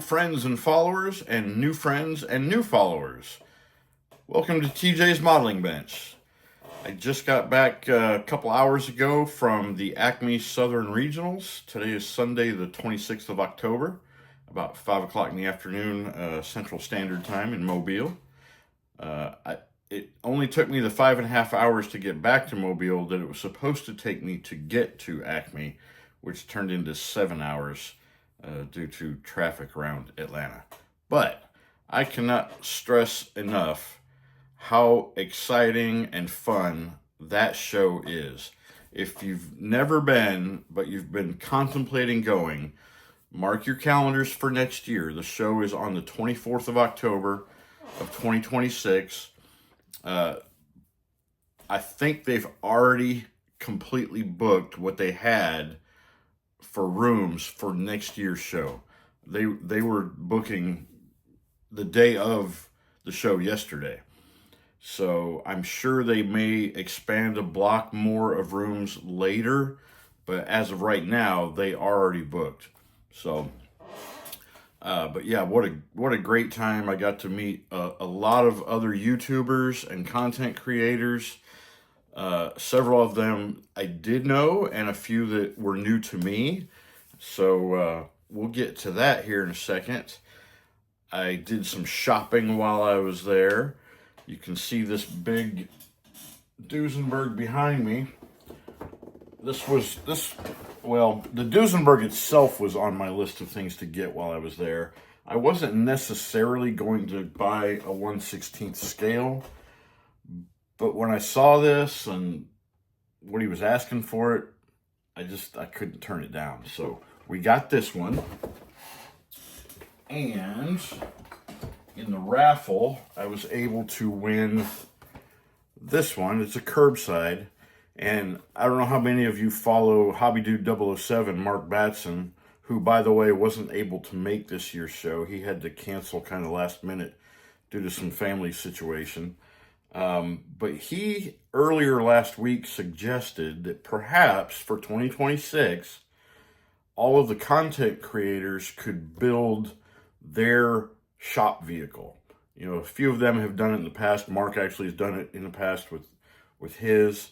friends and followers, and new friends and new followers. Welcome to TJ's Modeling Bench. I just got back a couple hours ago from the ACME Southern Regionals. Today is Sunday, the 26th of October, about 5 o'clock in the afternoon, Central Standard Time in Mobile. It only took me the 5.5 hours to get back to Mobile that it was supposed to take me to get to ACME, which turned into 7 hours due to traffic around Atlanta. But I cannot stress enough how exciting and fun that show is. If you've never been, but you've been contemplating going, mark your calendars for next year. The show is on the 24th of October of 2026. I think they've already completely booked what they had for rooms for next year's show. They were booking the day of the show yesterday. So I'm sure they may expand a block more of rooms later, but as of right now, they are already booked. So, but yeah, what a great time. I got to meet a lot of other YouTubers and content creators. Several of them I did know, and a few that were new to me. So we'll get to that here in a second. I did some shopping while I was there. You can see this big Duesenberg behind me. The Duesenberg itself was on my list of things to get while I was there. I wasn't necessarily going to buy a 1/16 scale, but when I saw this and what he was asking for it, I couldn't turn it down. So we got this one. And in the raffle, I was able to win this one. It's a curbside. And I don't know how many of you follow Hobby Dude 007, Mark Batson, who, by the way, wasn't able to make this year's show. He had to cancel kind of last minute due to some family situation. But he, earlier last week, suggested that perhaps for 2026, all of the content creators could build their shop vehicle. You know, a few of them have done it in the past. Mark actually has done it in the past with his.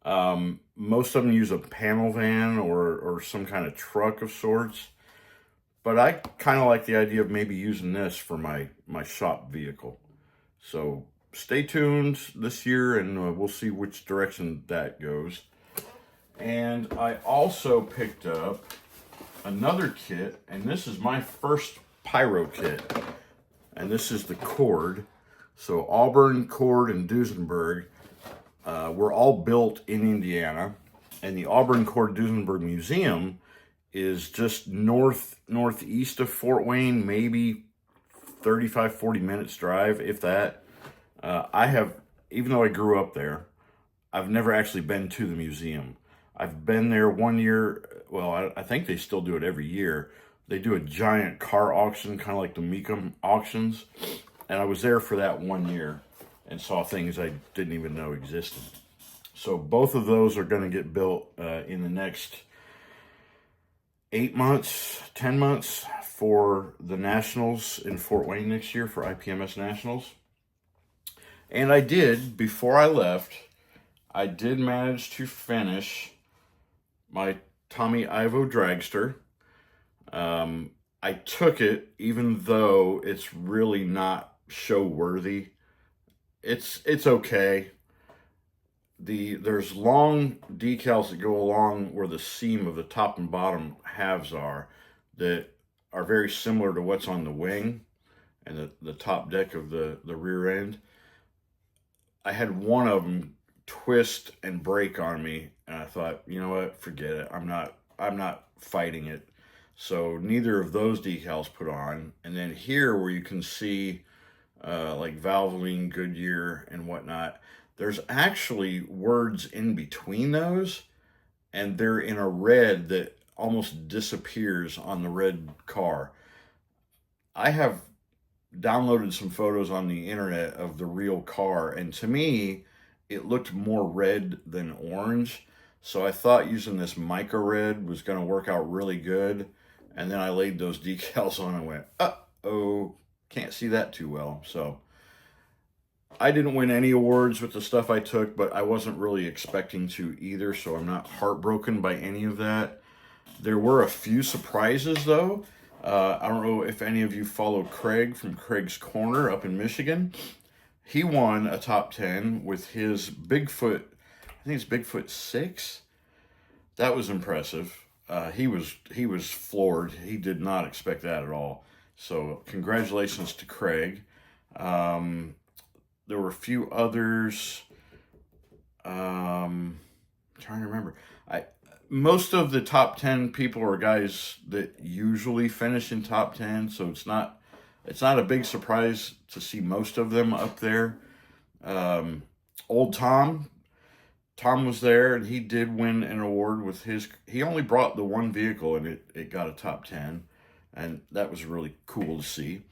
Most of them use a panel van or some kind of truck of sorts. But I kind of like the idea of maybe using this for my shop vehicle. So stay tuned this year, and we'll see which direction that goes. And I also picked up another kit, and this is my first pyro kit. And this is the cord. So Auburn, Cord, and Duesenberg were all built in Indiana. And the Auburn Cord Duesenberg Museum is just northeast of Fort Wayne, maybe 35, 40 minutes drive, if that. Even though I grew up there, I've never actually been to the museum. I've been there one year. Well, I think they still do it every year. They do a giant car auction, kind of like the Mecum auctions. And I was there for that 1 year and saw things I didn't even know existed. So both of those are going to get built in the next 8 months, 10 months for the Nationals in Fort Wayne next year, for IPMS Nationals. And before I left, I did manage to finish my Tommy Ivo Dragster. I took it, even though it's really not show worthy. It's okay. There's long decals that go along where the seam of the top and bottom halves are that are very similar to what's on the wing and the top deck of the rear end. I had one of them twist and break on me, and I thought, you know what, forget it. I'm not fighting it. So neither of those decals put on. And then here, where you can see like Valvoline, Goodyear, and whatnot, there's actually words in between those, and they're in a red that almost disappears on the red car. I have downloaded some photos on the internet of the real car, and to me, it looked more red than orange. So I thought using this mica red was going to work out really good. And then I laid those decals on and went, uh-oh, can't see that too well. So I didn't win any awards with the stuff I took, but I wasn't really expecting to either, so I'm not heartbroken by any of that. There were a few surprises, though. I don't know if any of you follow Craig from Craig's Corner up in Michigan. He won a top 10 with his Bigfoot, I think it's Bigfoot 6. That was impressive. He was floored. He did not expect that at all. So congratulations to Craig. There were a few others. I'm trying to remember. Most of the top 10 people are guys that usually finish in top 10, so it's not a big surprise to see most of them up there. Old Tom was there, and he did win an award with his. He only brought the one vehicle, and it got a top 10, and that was really cool to see.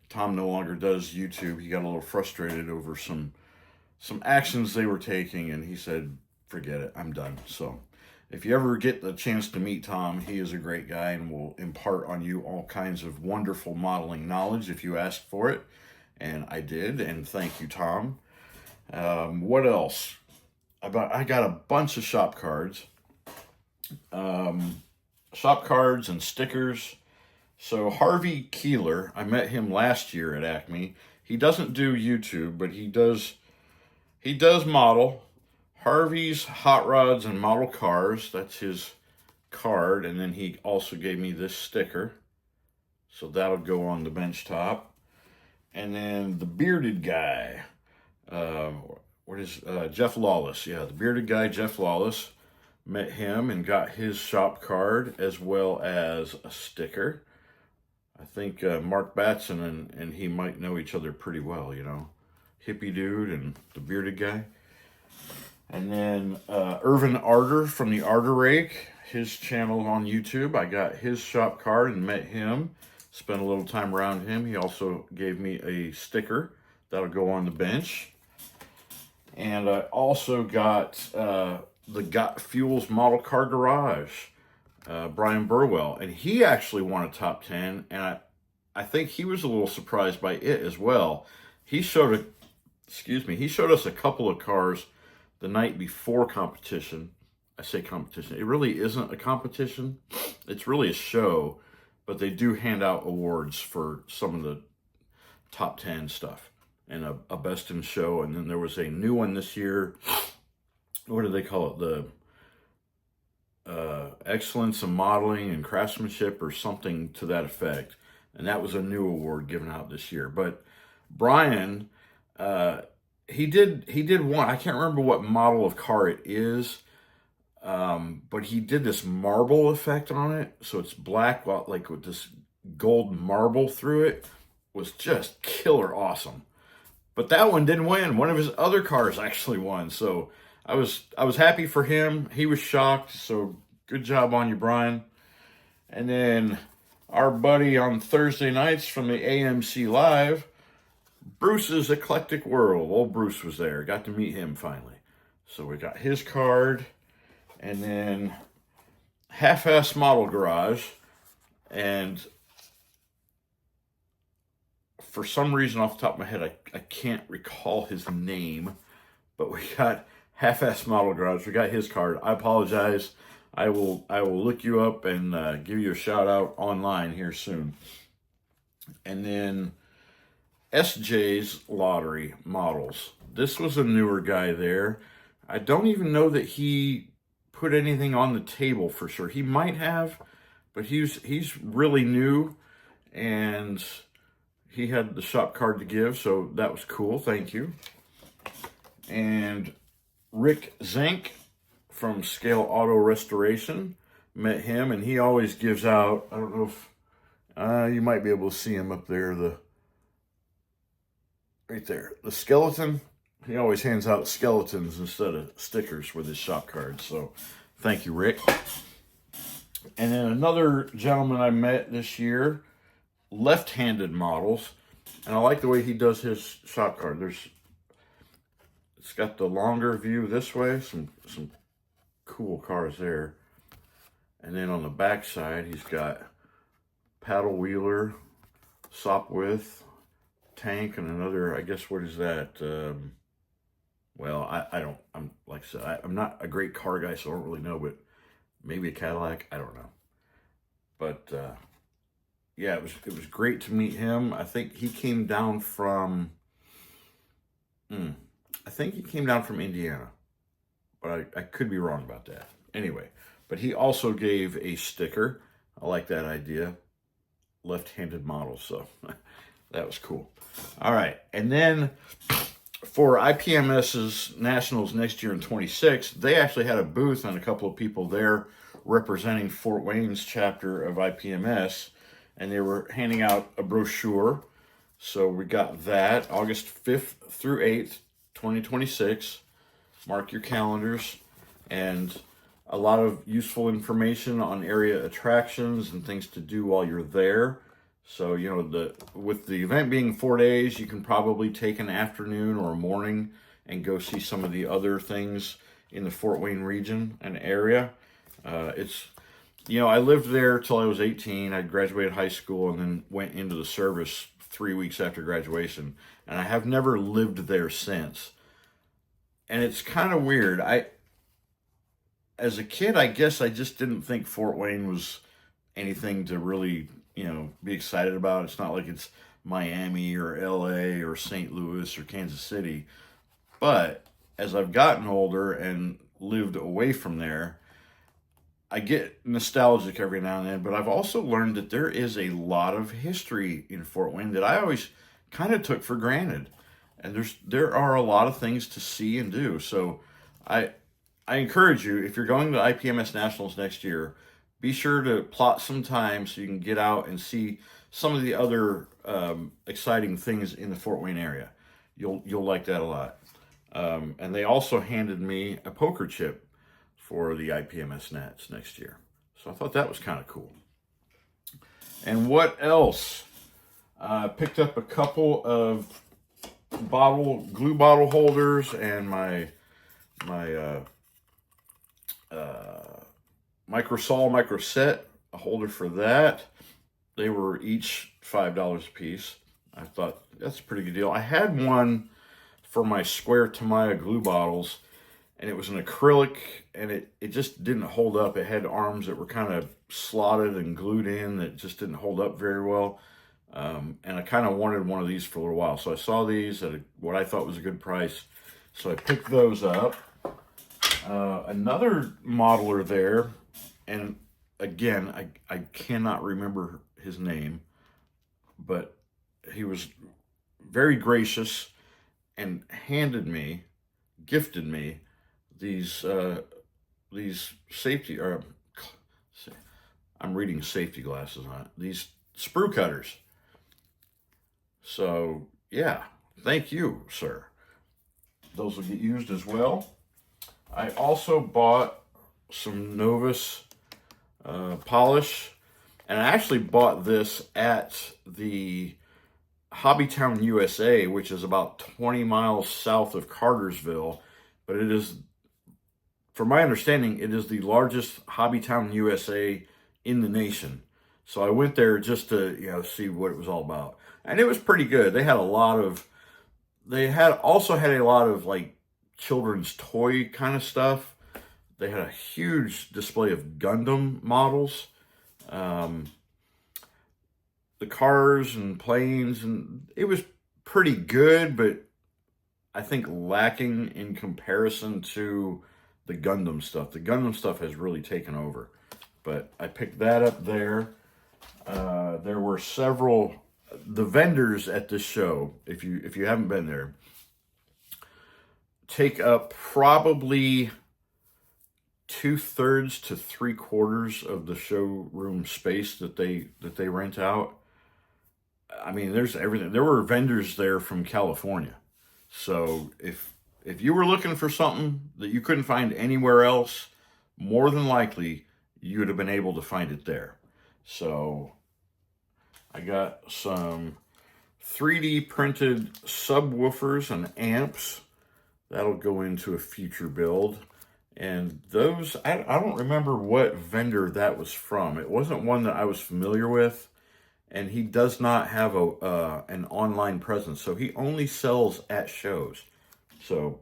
Tom no longer does YouTube. He got a little frustrated over some actions they were taking, and he said, forget it, I'm done. So if you ever get the chance to meet Tom, he is a great guy and will impart on you all kinds of wonderful modeling knowledge if you ask for it. And I did, and thank you, Tom. What else? I got a bunch of shop cards. Shop cards and stickers. So Harvey Keeler, I met him last year at Acme. He doesn't do YouTube, but he does model. Harvey's Hot Rods and Model Cars, that's his card. And then he also gave me this sticker. So that'll go on the bench top. And then the bearded guy, Jeff Lawless. Yeah, the bearded guy, Jeff Lawless. Met him and got his shop card as well as a sticker. I think Mark Batson and he might know each other pretty well, you know. Hippie dude and the bearded guy. And then Irvin Arter from the Arter Rake, his channel on YouTube. I got his shop card and met him. Spent a little time around him. He also gave me a sticker that'll go on the bench. And I also got the Got Fuels Model Car Garage, Brian Burwell. And he actually won a top 10. And I think he was a little surprised by it as well. He showed us a couple of cars the night before competition. I say competition. It really isn't a competition. It's really a show. But they do hand out awards for some of the top 10 stuff. And a best in show. And then there was a new one this year. What do they call it? The Excellence in Modeling and Craftsmanship or something to that effect. And that was a new award given out this year. But Brian, he did one. I can't remember what model of car it is. But he did this marble effect on it. So it's black, like with this gold marble through it. Was just killer awesome. But that one didn't win. One of his other cars actually won. So I was happy for him. He was shocked. So good job on you, Brian. And then our buddy on Thursday nights from the AMC Live, Bruce's Eclectic-World. Old Bruce was there. Got to meet him finally. So we got his card. And then Half-Ass Model Garage. And for some reason off the top of my head, I can't recall his name. But we got Half-Ass Model Garage. We got his card. I apologize. I will look you up and give you a shout out online here soon. And then SJ's Lottery Models. This was a newer guy there. I don't even know that he put anything on the table for sure. He might have, but he's really new, and he had the shop card to give, so that was cool. Thank you. And Rick Zink from Scale Auto Restoration, met him, and he always gives out, I don't know if you might be able to see him up there, right there, the skeleton. He always hands out skeletons instead of stickers with his shop cards. So thank you, Rick. And then another gentleman I met this year, left-handed models. And I like the way he does his shop card. It's got the longer view this way. Some cool cars there. And then on the back side, he's got paddle wheeler, Sopwith, tank, and another, I guess, what is that? Well, I'm like I said, I'm not a great car guy, so I don't really know, but maybe a Cadillac, I don't know. But yeah, it was great to meet him. I think he came down from, I think he came down from Indiana, but I could be wrong about that. Anyway, but he also gave a sticker. I like that idea. Left-handed model, so that was cool. All right, and then for IPMS's Nationals next year in 26, they actually had a booth and a couple of people there representing Fort Wayne's chapter of IPMS, and they were handing out a brochure. So we got that August 5th through 8th, 2026. Mark your calendars, and a lot of useful information on area attractions and things to do while you're there. So, you know, with the event being 4 days, you can probably take an afternoon or a morning and go see some of the other things in the Fort Wayne region and area. You know, I lived there till I was 18. I graduated high school and then went into the service 3 weeks after graduation. And I have never lived there since. And it's kind of weird. As a kid, I guess I just didn't think Fort Wayne was anything to really, you know, be excited about. It's not like it's Miami or LA or St. Louis or Kansas City. But as I've gotten older and lived away from there, I get nostalgic every now and then, but I've also learned that there is a lot of history in Fort Wayne that I always kind of took for granted. And there are a lot of things to see and do. So I encourage you, if you're going to IPMS Nationals next year, be sure to plot some time so you can get out and see some of the other exciting things in the Fort Wayne area. You'll like that a lot. And they also handed me a poker chip for the IPMS Nats next year. So I thought that was kind of cool. And what else? I picked up a couple of glue bottle holders and my micro set, a holder for that. They were each $5 a piece. I thought that's a pretty good deal. I had one for my square Tamiya glue bottles, and it was an acrylic, and it just didn't hold up. It had arms that were kind of slotted and glued in that just didn't hold up very well. And I kind of wanted one of these for a little while. So I saw these at what I thought was a good price. So I picked those up. Another modeler there, and again, I cannot remember his name, but he was very gracious and gifted me these safety, or I'm reading safety glasses on it, these sprue cutters. So yeah, thank you, sir. Those will get used as well. I also bought some Novus polish, and I actually bought this at the Hobbytown, USA, which is about 20 miles south of Cartersville, but it is, from my understanding, it is the largest Hobbytown, USA in the nation. So I went there just to, you know, see what it was all about. And it was pretty good. They also had a lot of like children's toy kind of stuff. They had a huge display of Gundam models, the cars and planes, and it was pretty good, but I think lacking in comparison to the Gundam stuff. The Gundam stuff has really taken over, but I picked that up there. There were the vendors at this show, if you haven't been there, take up probably 2/3 to 3/4 of the showroom space that they rent out. I mean, there's everything. There were vendors there from California. So if you were looking for something that you couldn't find anywhere else, more than likely you would have been able to find it there. So I got some 3D printed subwoofers and amps. That'll go into a future build. And those, I don't remember what vendor that was from. It wasn't one that I was familiar with. and he does not have an online presence, so he only sells at shows. So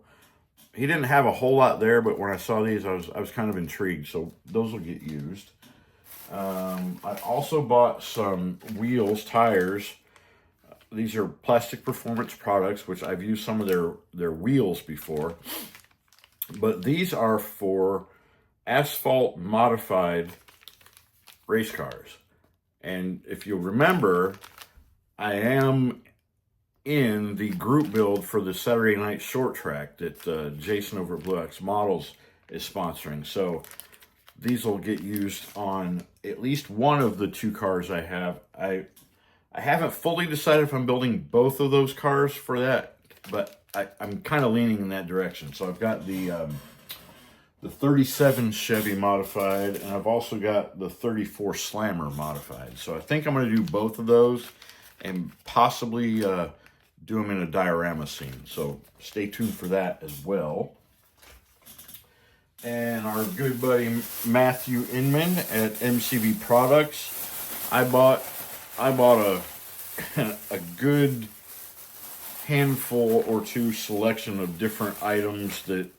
he didn't have a whole lot there, but when I saw these, I was kind of intrigued. So those will get used. I also bought some wheels, tires. These are Plastic Performance products, which I've used some of their wheels before. But these are for asphalt modified race cars. And if you'll remember, I am in the group build for the Saturday night short track that Jason over at Blue X Models is sponsoring. So these will get used on at least one of the 2 cars I have. I haven't fully decided if I'm building both of those cars for that, but I'm kind of leaning in that direction. So I've got the 37 Chevy modified, and I've also got the 34 Slammer modified. So I think I'm going to do both of those and possibly do them in a diorama scene. So stay tuned for that as well. And our good buddy Matthew Inman at MCB Products, I bought a a good handful or 2 selection of different items that,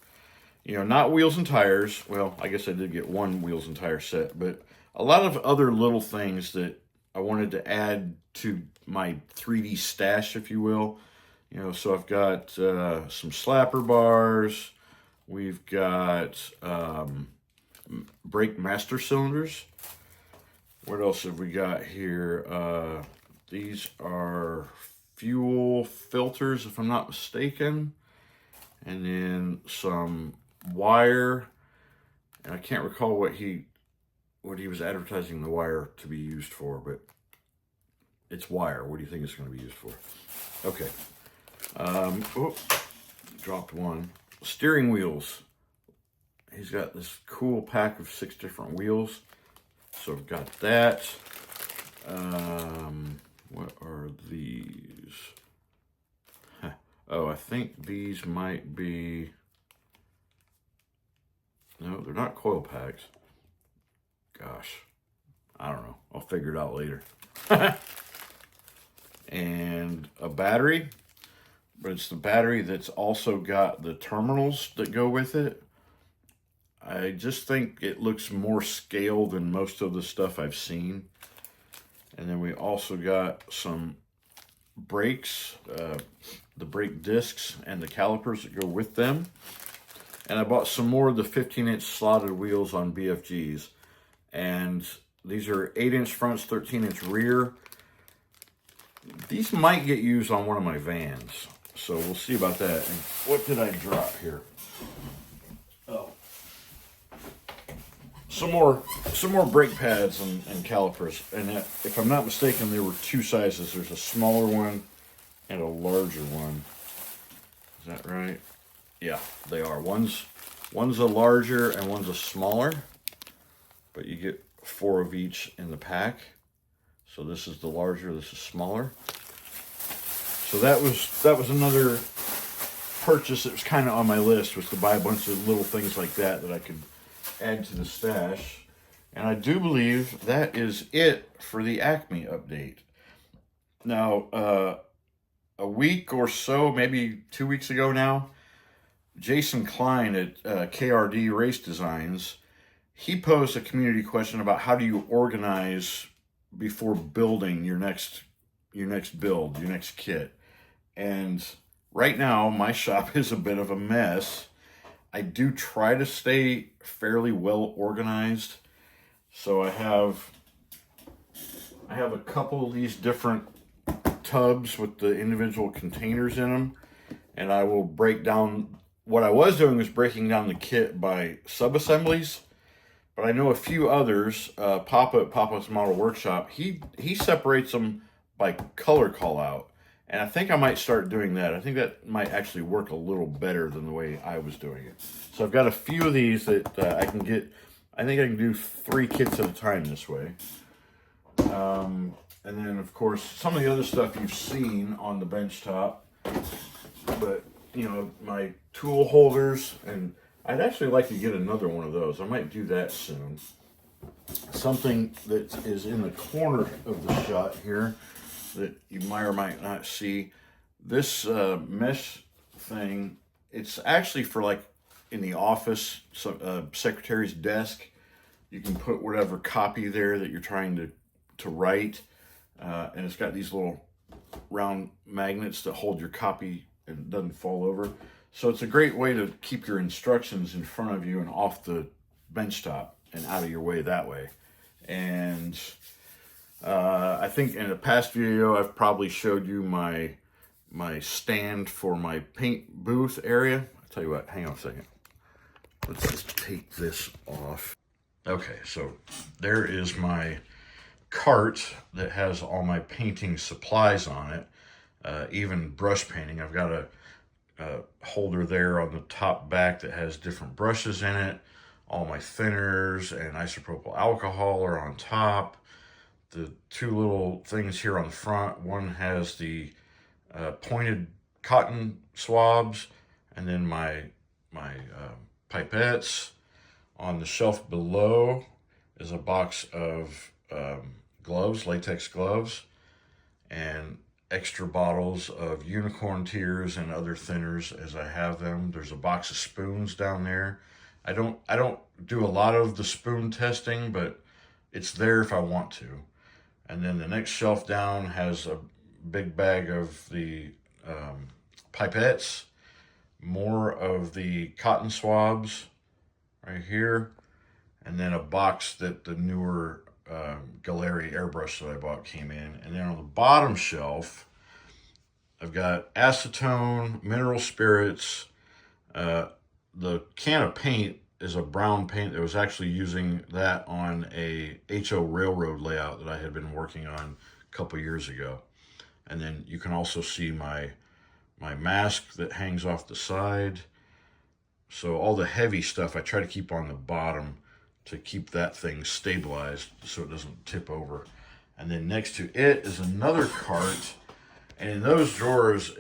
you know, not wheels and tires. Well, I guess I did get 1 wheels and tire set, but a lot of other little things that I wanted to add to my 3D stash, if you will. You know, so I've got some slapper bars. We've got brake master cylinders. What else have we got here? These are fuel filters, if I'm not mistaken. And then some wire. And I can't recall what he was advertising the wire to be used for, but it's wire. What do you think it's going to be used for? Okay. Oh, dropped one. Steering wheels. He's got this cool pack of 6 different wheels. So I've got that. What are these? Huh. Oh, I think these might be... No, they're not coil packs. Gosh, I don't know. I'll figure it out later. And a battery. But it's the battery that's also got the terminals that go with it. I just think it looks more scale than most of the stuff I've seen. And then we also got some brakes, the brake discs and the calipers that go with them. And I bought some more of the 15-inch slotted wheels on BFGs. And these are 8-inch fronts, 13-inch rear. These might get used on one of my vans. So we'll see about that. And what did I drop here? Oh. Some more brake pads and calipers. And if I'm not mistaken, there were 2 sizes. There's a smaller one and a larger one. Is that right? Yeah, they are. One's a larger and one's a smaller. But you get 4 of each in the pack. So this is the larger, this is smaller. So that was another purchase that was kind of on my list, was to buy a bunch of little things like that I could add to the stash. And I do believe that is it for the Acme update. Now, a week or so, maybe 2 weeks ago now, Jason Klein at KRD Race Designs, he posed a community question about how do you organize before building your next build, your next kit. And right now, my shop is a bit of a mess. I do try to stay fairly well organized. So I have a couple of these different tubs with the individual containers in them. And I will break down, what I was doing was breaking down the kit by sub-assemblies. But I know a few others, Papa at Papa's Model Workshop, he separates them by color call out. And I think I might start doing that. I think that might actually work a little better than the way I was doing it. So I've got a few of these that I can get. I think I can do 3 kits at a time this way. And then, of course, some of the other stuff you've seen on the bench top. But, you know, my tool holders. And I'd actually like to get another one of those. I might do that soon. something that is in the corner of the shot here that you might or might not see. This mesh thing, it's actually for like in the office, secretary's desk. You can put whatever copy there that you're trying to write. And it's got these little round magnets that hold your copy and it doesn't fall over. So it's a great way to keep your instructions in front of you and off the benchtop and out of your way that way. And I think in a past video, I've probably showed you my stand for my paint booth area. I'll tell you what, hang on a second. Let's just take this off. Okay, so there is my cart that has all my painting supplies on it, even brush painting. I've got a holder there on the top back that has different brushes in it. All my thinners and isopropyl alcohol are on top. The two little things here on the front, one has the pointed cotton swabs, and then my pipettes. On the shelf below is a box of gloves, latex gloves, and extra bottles of unicorn tears and other thinners as I have them. There's a box of spoons down there. I don't do a lot of the spoon testing, but it's there if I want to. And then the next shelf down has a big bag of the pipettes, more of the cotton swabs right here, and then a box that the newer Galeri airbrush that I bought came in. And then on the bottom shelf, I've got acetone, mineral spirits. The can of paint is a brown paint that was actually using that on a HO railroad layout that I had been working on a couple years ago. And then you can also see my mask that hangs off the side. So all the heavy stuff I try to keep on the bottom to keep that thing stabilized so it doesn't tip over. And then next to it is another cart. And in those drawers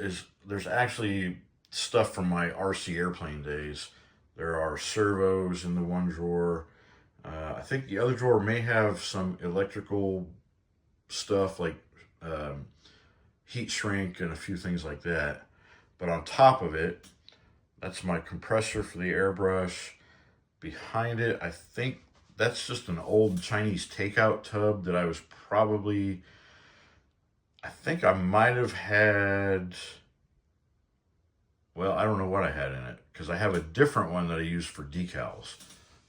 there's actually stuff from my RC airplane days. There are servos in the one drawer. I think the other drawer may have some electrical stuff like heat shrink and a few things like that. But on top of it, that's my compressor for the airbrush. Behind it, I think that's just an old Chinese takeout tub that I was probably, I think I might have had, well, I don't know what I had in it, because I have a different one that I use for decals.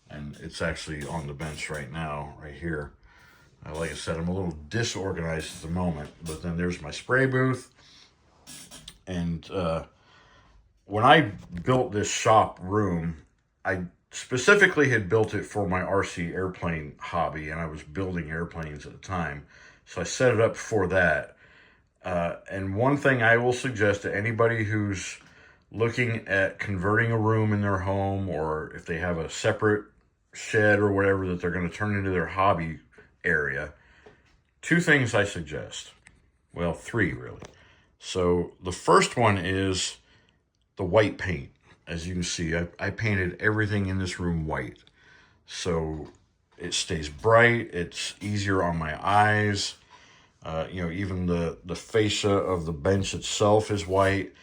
And it's actually on the bench right now, right here. Like I said, I'm a little disorganized at the moment, but then there's my spray booth. And when I built this shop room, I specifically had built it for my RC airplane hobby, and I was building airplanes at the time. So I set it up for that. And one thing I will suggest to anybody who's looking at converting a room in their home, or if they have a separate shed or whatever that they're going to turn into their hobby area, two things I suggest. Well, three really. So the first one is the white paint. As you can see, I painted everything in this room white. So it stays bright, it's easier on my eyes. Even the fascia of the bench itself is white.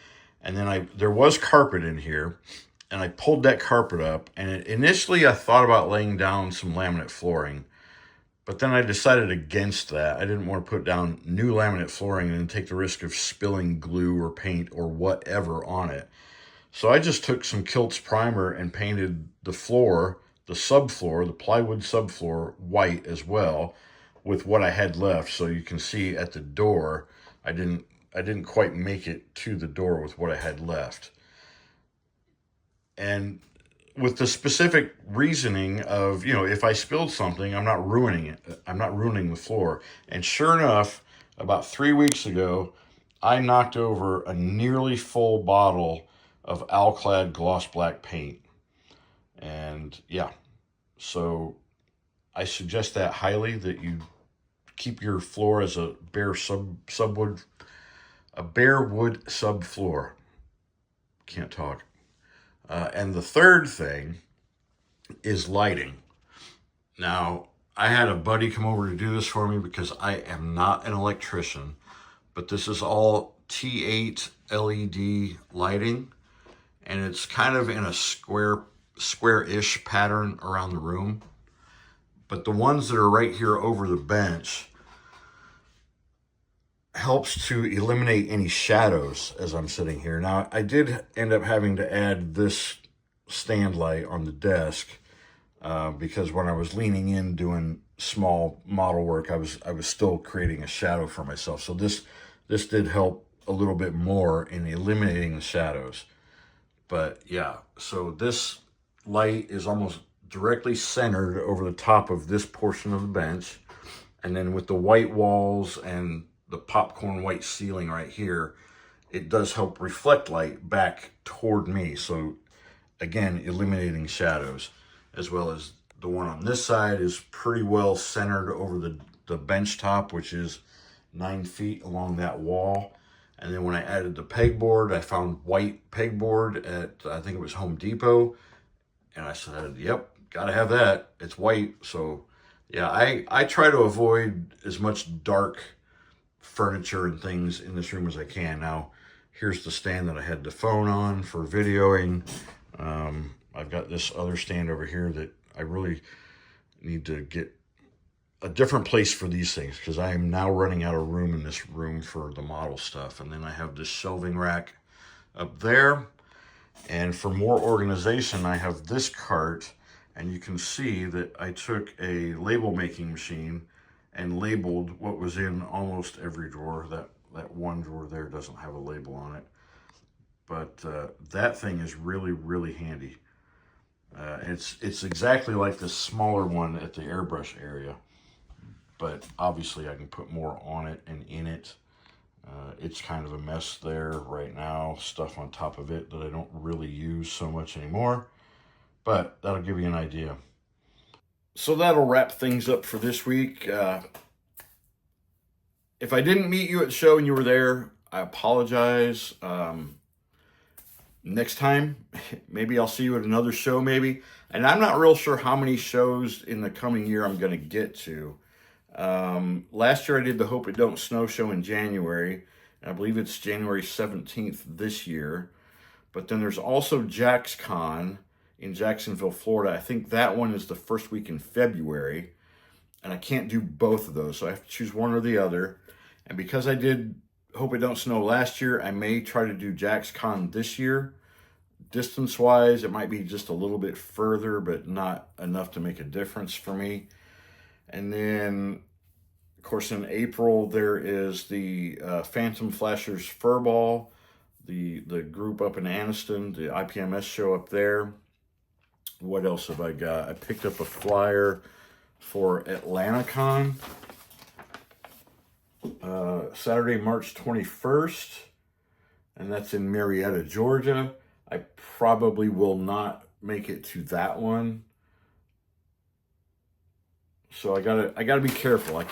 And then there was carpet in here, and I pulled that carpet up, and initially I thought about laying down some laminate flooring, but then I decided against that. I didn't want to put down new laminate flooring and then take the risk of spilling glue or paint or whatever on it. So I just took some Kilt's primer and painted the floor, the subfloor, the plywood subfloor white as well with what I had left. So you can see at the door, I didn't quite make it to the door with what I had left. And with the specific reasoning of, if I spilled something, I'm not ruining it. I'm not ruining the floor. And sure enough, about 3 weeks ago, I knocked over a nearly full bottle of Alclad gloss black paint. And yeah, so I suggest that highly, that you keep your floor as a bare wood subfloor. Can't talk. And the third thing is lighting. Now, I had a buddy come over to do this for me because I am not an electrician, but this is all T8 LED lighting, and it's kind of in a square-ish pattern around the room. But the ones that are right here over the bench helps to eliminate any shadows as I'm sitting here. Now, I did end up having to add this stand light on the desk because when I was leaning in doing small model work, I was still creating a shadow for myself. So this did help a little bit more in eliminating the shadows. But yeah, so this light is almost directly centered over the top of this portion of the bench. And then with the white walls and the popcorn white ceiling right here, it does help reflect light back toward me. So again, eliminating shadows, as well as the one on this side is pretty well centered over the bench top, which is 9 feet along that wall. And then when I added the pegboard, I found white pegboard at, I think it was Home Depot. And I said, yep, gotta have that. It's white. So yeah, I try to avoid as much dark furniture and things in this room as I can. Now, here's the stand that I had the phone on for videoing. I've got this other stand over here that I really need to get a different place for these things because I am now running out of room in this room for the model stuff. And then I have this shelving rack up there. And for more organization, I have this cart, and you can see that I took a label making machine and labeled what was in almost every drawer. That one drawer there doesn't have a label on it. But that thing is really, really handy. It's exactly like the smaller one at the airbrush area, but obviously I can put more on it and in it. It's kind of a mess there right now, stuff on top of it that I don't really use so much anymore, but that'll give you an idea. So that'll wrap things up for this week. If I didn't meet you at the show and you were there, I apologize. Next time, maybe I'll see you at another show maybe. And I'm not real sure how many shows in the coming year I'm going to get to. Last year I did the Hope It Don't Snow show in January. And I believe it's January 17th this year. But then there's also JaxCon in Jacksonville, Florida. I think that one is the first week in February. And I can't do both of those, so I have to choose one or the other. And because I did Hope It Don't Snow last year, I may try to do JaxCon this year. Distance-wise, it might be just a little bit further, but not enough to make a difference for me. And then, of course, in April, there is the Phantom Flashers Furball, the group up in Anniston, the IPMS show up there. What else have I got? I picked up a flyer for AtlantaCon, Saturday, March 21st, and that's in Marietta, Georgia. I probably will not make it to that one. So I gotta be careful. I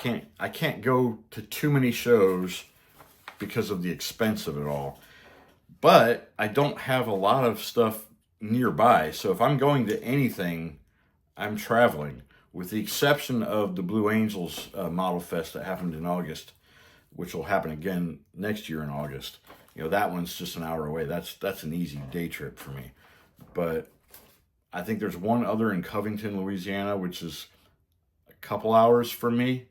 can't go to too many shows because of the expense of it all. But I don't have a lot of stuff nearby. So if I'm going to anything, I'm traveling, with the exception of the Blue Angels Model Fest that happened in August, which will happen again next year in August. You know, that one's just an hour away. That's an easy day trip for me. But I think there's one other in Covington, Louisiana, which is a couple hours from me.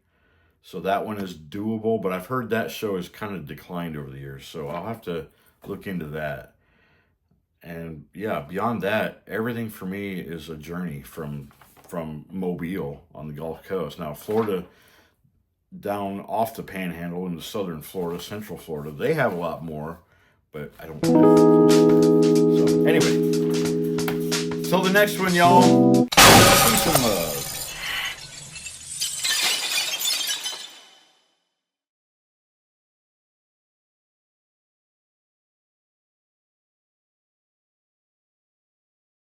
So that one is doable, but I've heard that show has kind of declined over the years. So I'll have to look into that. And yeah, beyond that, everything for me is a journey from Mobile on the Gulf Coast. Now, Florida, down off the Panhandle into southern Florida, central Florida, they have a lot more, but I don't live. So anyway, till the next one, y'all. Peace and love.